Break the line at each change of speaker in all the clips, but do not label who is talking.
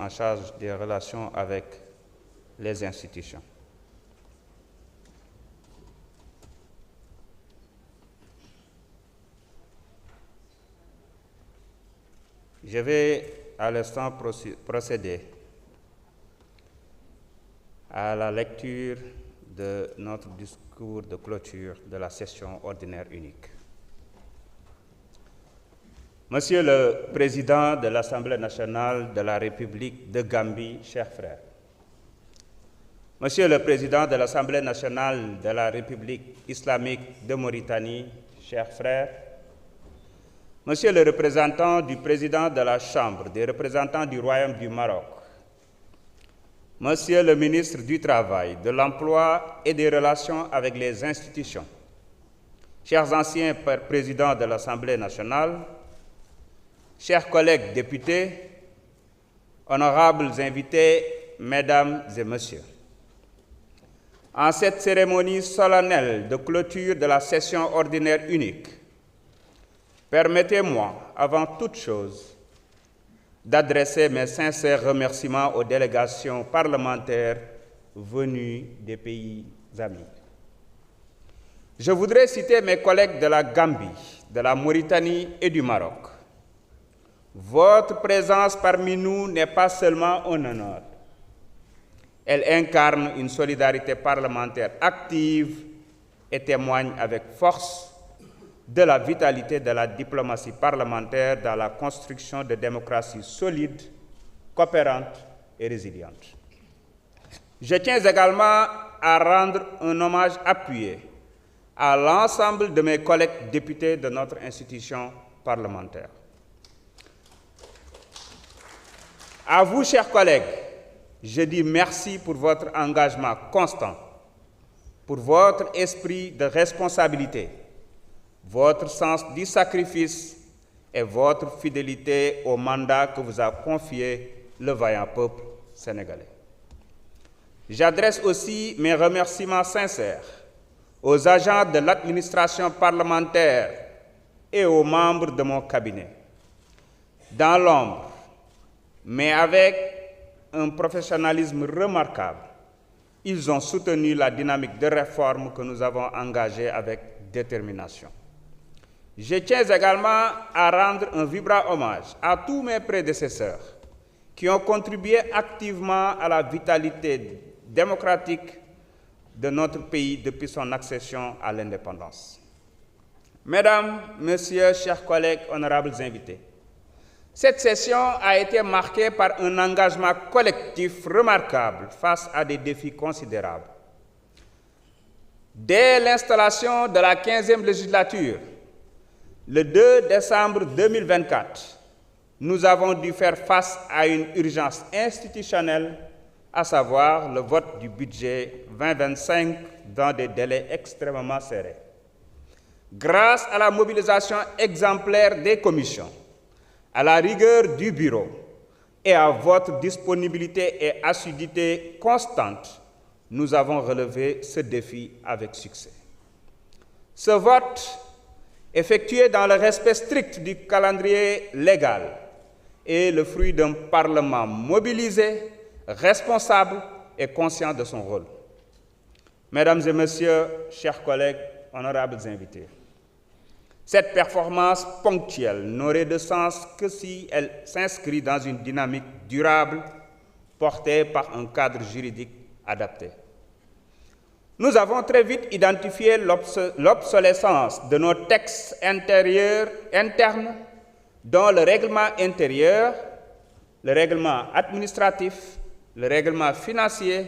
en charge des relations avec les institutions. Je vais à l'instant procéder à la lecture de notre discours de clôture de la session ordinaire unique. Monsieur le Président de l'Assemblée nationale de la République de Gambie, chers frères, Monsieur le Président de l'Assemblée nationale de la République islamique de Mauritanie, chers frères, Monsieur le représentant du Président de la Chambre des représentants du Royaume du Maroc, Monsieur le ministre du Travail, de l'Emploi et des Relations avec les institutions, chers anciens présidents de l'Assemblée nationale, chers collègues députés, honorables invités, mesdames et messieurs, en cette cérémonie solennelle de clôture de la session ordinaire unique, permettez-moi, avant toute chose, d'adresser mes sincères remerciements aux délégations parlementaires venues des pays amis. Je voudrais citer mes collègues de la Gambie, de la Mauritanie et du Maroc. Votre présence parmi nous n'est pas seulement un honneur. Elle incarne une solidarité parlementaire active et témoigne avec force de la vitalité de la diplomatie parlementaire dans la construction de démocraties solides, coopérantes et résilientes. Je tiens également à rendre un hommage appuyé à l'ensemble de mes collègues députés de notre institution parlementaire. À vous, chers collègues, je dis merci pour votre engagement constant, pour votre esprit de responsabilité, votre sens du sacrifice et votre fidélité au mandat que vous a confié le vaillant peuple sénégalais. J'adresse aussi mes remerciements sincères aux agents de l'administration parlementaire et aux membres de mon cabinet. Dans l'ombre, mais avec un professionnalisme remarquable, ils ont soutenu la dynamique de réforme que nous avons engagée avec détermination. Je tiens également à rendre un vibrant hommage à tous mes prédécesseurs qui ont contribué activement à la vitalité démocratique de notre pays depuis son accession à l'indépendance. Mesdames, Messieurs, chers collègues, honorables invités, cette session a été marquée par un engagement collectif remarquable face à des défis considérables. Dès l'installation de la 15e législature, le 2 décembre 2024, nous avons dû faire face à une urgence institutionnelle, à savoir le vote du budget 2025 dans des délais extrêmement serrés. Grâce à la mobilisation exemplaire des commissions, à la rigueur du bureau et à votre disponibilité et assiduité constante, nous avons relevé ce défi avec succès. Ce vote, effectué dans le respect strict du calendrier légal, est le fruit d'un Parlement mobilisé, responsable et conscient de son rôle. Mesdames et Messieurs, chers collègues, honorables invités, cette performance ponctuelle n'aurait de sens que si elle s'inscrit dans une dynamique durable portée par un cadre juridique adapté. Nous avons très vite identifié l'obsolescence de nos textes internes, dont le règlement intérieur, le règlement administratif, le règlement financier,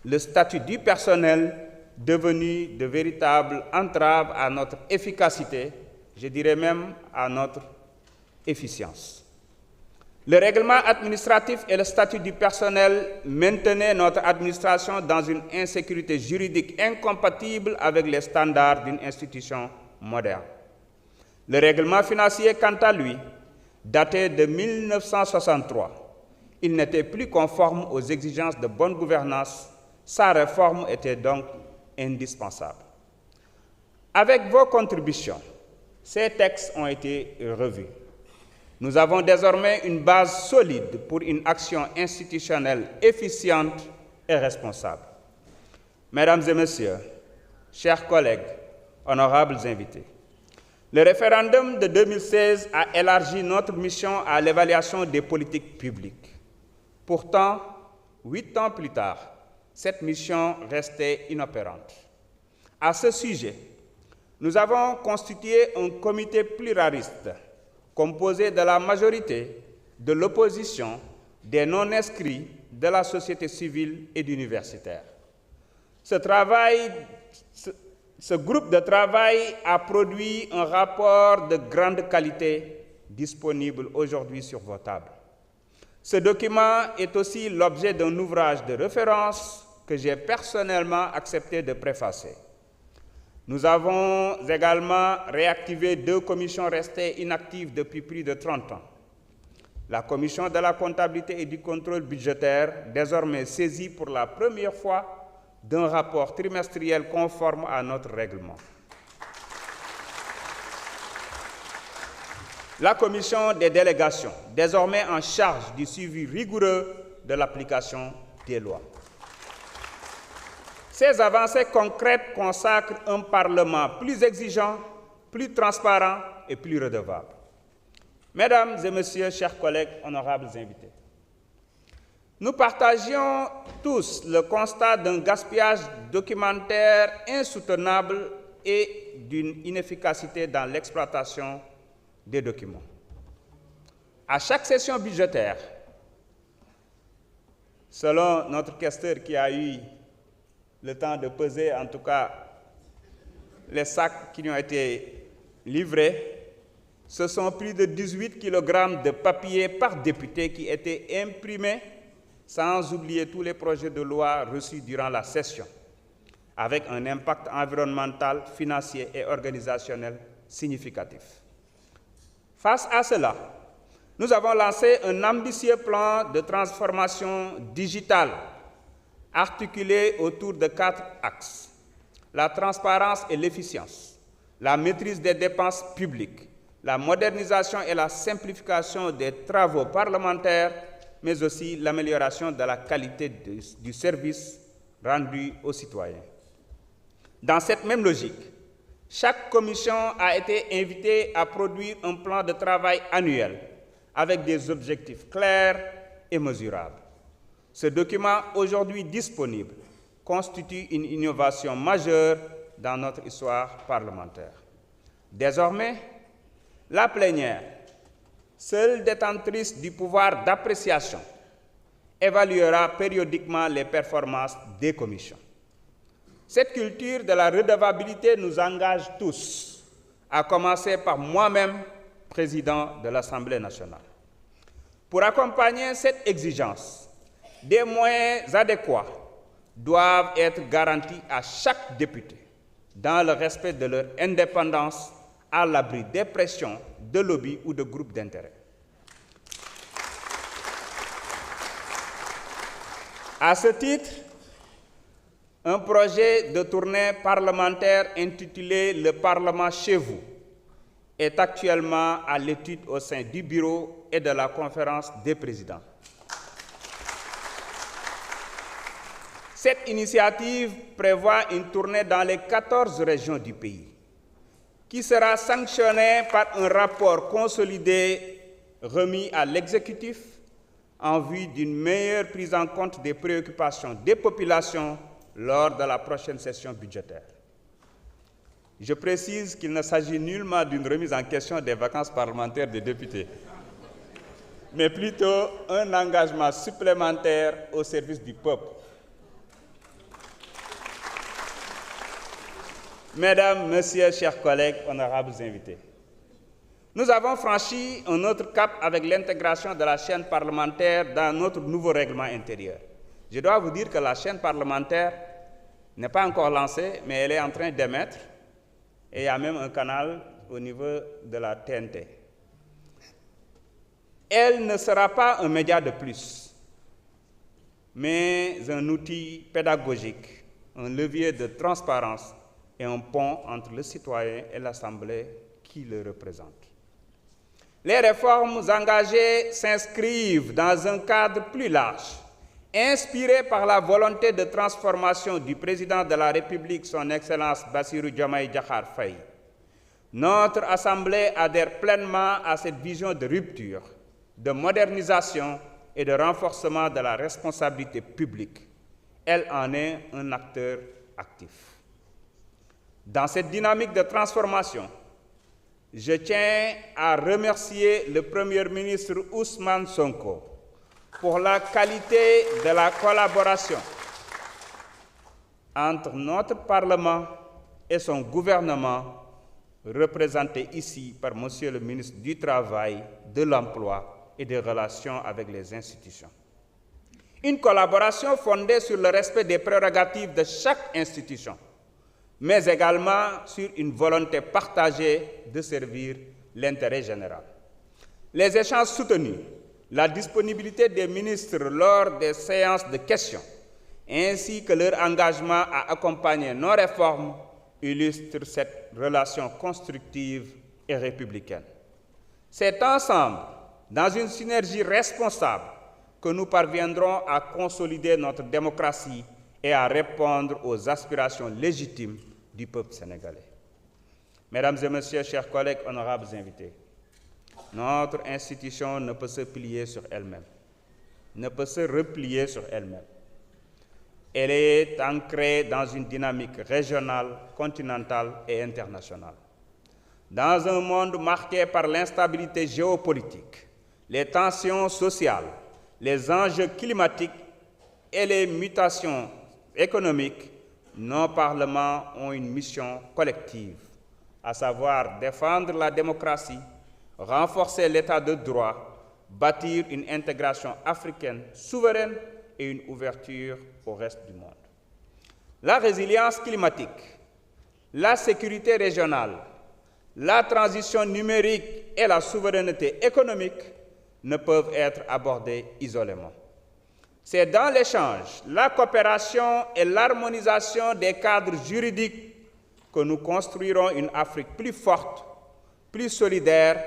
le statut du personnel, devenus de véritables entraves à notre efficacité, je dirais même à notre efficience. Le règlement administratif et le statut du personnel maintenaient notre administration dans une insécurité juridique incompatible avec les standards d'une institution moderne. Le règlement financier, quant à lui, datait de 1963. Il n'était plus conforme aux exigences de bonne gouvernance. Sa réforme était donc indispensable. Avec vos contributions, ces textes ont été revus. Nous avons désormais une base solide pour une action institutionnelle efficiente et responsable. Mesdames et Messieurs, chers collègues, honorables invités, le référendum de 2016 a élargi notre mission à l'évaluation des politiques publiques. Pourtant, 8 ans plus tard, cette mission restait inopérante. À ce sujet, nous avons constitué un comité pluraliste composé de la majorité, de l'opposition, des non-inscrits, de la société civile et d'universitaires. Ce groupe de travail a produit un rapport de grande qualité disponible aujourd'hui sur vos tables. Ce document est aussi l'objet d'un ouvrage de référence que j'ai personnellement accepté de préfacer. Nous avons également réactivé 2 commissions restées inactives depuis plus de 30 ans. La commission de la comptabilité et du contrôle budgétaire, désormais saisie pour la première fois d'un rapport trimestriel conforme à notre règlement. La commission des délégations, désormais en charge du suivi rigoureux de l'application des lois. Ces avancées concrètes consacrent un Parlement plus exigeant, plus transparent et plus redevable. Mesdames et Messieurs, chers collègues, honorables invités, nous partagions tous le constat d'un gaspillage documentaire insoutenable et d'une inefficacité dans l'exploitation des documents. À chaque session budgétaire, selon notre questeur qui a eu le temps de peser, en tout cas, les sacs qui nous ont été livrés, ce sont plus de 18 kg de papier par député qui étaient imprimés, sans oublier tous les projets de loi reçus durant la session, avec un impact environnemental, financier et organisationnel significatif. Face à cela, nous avons lancé un ambitieux plan de transformation digitale articulé autour de 4 axes: la transparence et l'efficience, la maîtrise des dépenses publiques, la modernisation et la simplification des travaux parlementaires, mais aussi l'amélioration de la qualité du service rendu aux citoyens. Dans cette même logique, chaque commission a été invitée à produire un plan de travail annuel avec des objectifs clairs et mesurables. Ce document, aujourd'hui disponible, constitue une innovation majeure dans notre histoire parlementaire. Désormais, la plénière, seule détentrice du pouvoir d'appréciation, évaluera périodiquement les performances des commissions. Cette culture de la redevabilité nous engage tous, à commencer par moi-même, président de l'Assemblée nationale. Pour accompagner cette exigence, des moyens adéquats doivent être garantis à chaque député, dans le respect de leur indépendance, à l'abri des pressions, de lobbies ou de groupes d'intérêt. À ce titre, un projet de tournée parlementaire intitulé « Le Parlement chez vous » est actuellement à l'étude au sein du Bureau et de la Conférence des présidents. Cette initiative prévoit une tournée dans les 14 régions du pays, qui sera sanctionnée par un rapport consolidé remis à l'exécutif en vue d'une meilleure prise en compte des préoccupations des populations lors de la prochaine session budgétaire. Je précise qu'il ne s'agit nullement d'une remise en question des vacances parlementaires des députés, mais plutôt un engagement supplémentaire au service du peuple. Mesdames, Messieurs, chers collègues, honorables invités, nous avons franchi un autre cap avec l'intégration de la chaîne parlementaire dans notre nouveau règlement intérieur. Je dois vous dire que la chaîne parlementaire n'est pas encore lancée, mais elle est en train d'émettre, et il y a même un canal au niveau de la TNT. Elle ne sera pas un média de plus, mais un outil pédagogique, un levier de transparence et un pont entre le citoyen et l'Assemblée qui le représente. Les réformes engagées s'inscrivent dans un cadre plus large, inspiré par la volonté de transformation du président de la République, son Excellence Bassirou Diomaye Diakhar Faye. Notre Assemblée adhère pleinement à cette vision de rupture, de modernisation et de renforcement de la responsabilité publique. Elle en est un acteur actif. Dans cette dynamique de transformation, je tiens à remercier le Premier ministre Ousmane Sonko pour la qualité de la collaboration entre notre Parlement et son gouvernement, représenté ici par Monsieur le ministre du Travail, de l'Emploi et des Relations avec les institutions. Une collaboration fondée sur le respect des prérogatives de chaque institution, mais également sur une volonté partagée de servir l'intérêt général. Les échanges soutenus, la disponibilité des ministres lors des séances de questions, ainsi que leur engagement à accompagner nos réformes, illustrent cette relation constructive et républicaine. C'est ensemble, dans une synergie responsable, que nous parviendrons à consolider notre démocratie et à répondre aux aspirations légitimes du peuple sénégalais. Mesdames et messieurs, chers collègues, honorables invités, notre institution ne peut se plier sur elle-même, ne peut se replier sur elle-même. Elle est ancrée dans une dynamique régionale, continentale et internationale. Dans un monde marqué par l'instabilité géopolitique, les tensions sociales, les enjeux climatiques et les mutations économiques, nos parlements ont une mission collective, à savoir défendre la démocratie, renforcer l'état de droit, bâtir une intégration africaine souveraine et une ouverture au reste du monde. La résilience climatique, la sécurité régionale, la transition numérique et la souveraineté économique ne peuvent être abordées isolément. C'est dans l'échange, la coopération et l'harmonisation des cadres juridiques que nous construirons une Afrique plus forte, plus solidaire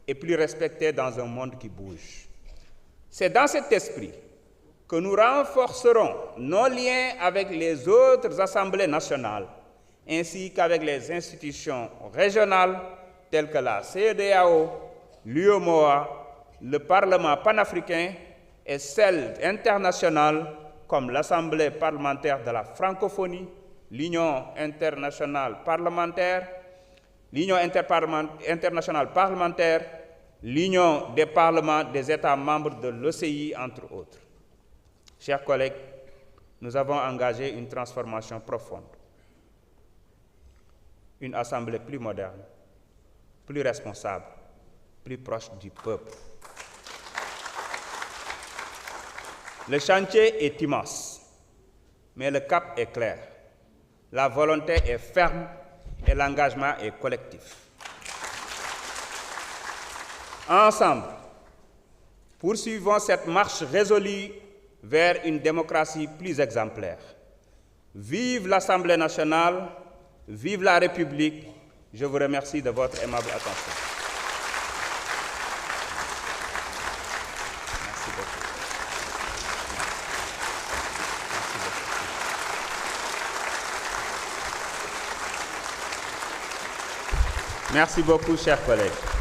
et plus respectée dans un monde qui bouge. C'est dans cet esprit que nous renforcerons nos liens avec les autres assemblées nationales, ainsi qu'avec les institutions régionales telles que la CEDEAO, l'UEMOA, le Parlement panafricain et celles internationales comme l'Assemblée parlementaire de la francophonie, l'Union internationale parlementaire, l'Union internationale parlementaire, l'Union des parlements des États membres de l'OCI, entre autres. Chers collègues, nous avons engagé une transformation profonde, une assemblée plus moderne, plus responsable, plus proche du peuple. Le chantier est immense, mais le cap est clair. La volonté est ferme et l'engagement est collectif. Ensemble, poursuivons cette marche résolue vers une démocratie plus exemplaire. Vive l'Assemblée nationale, vive la République. Je vous remercie de votre aimable attention. Merci beaucoup, chers collègues.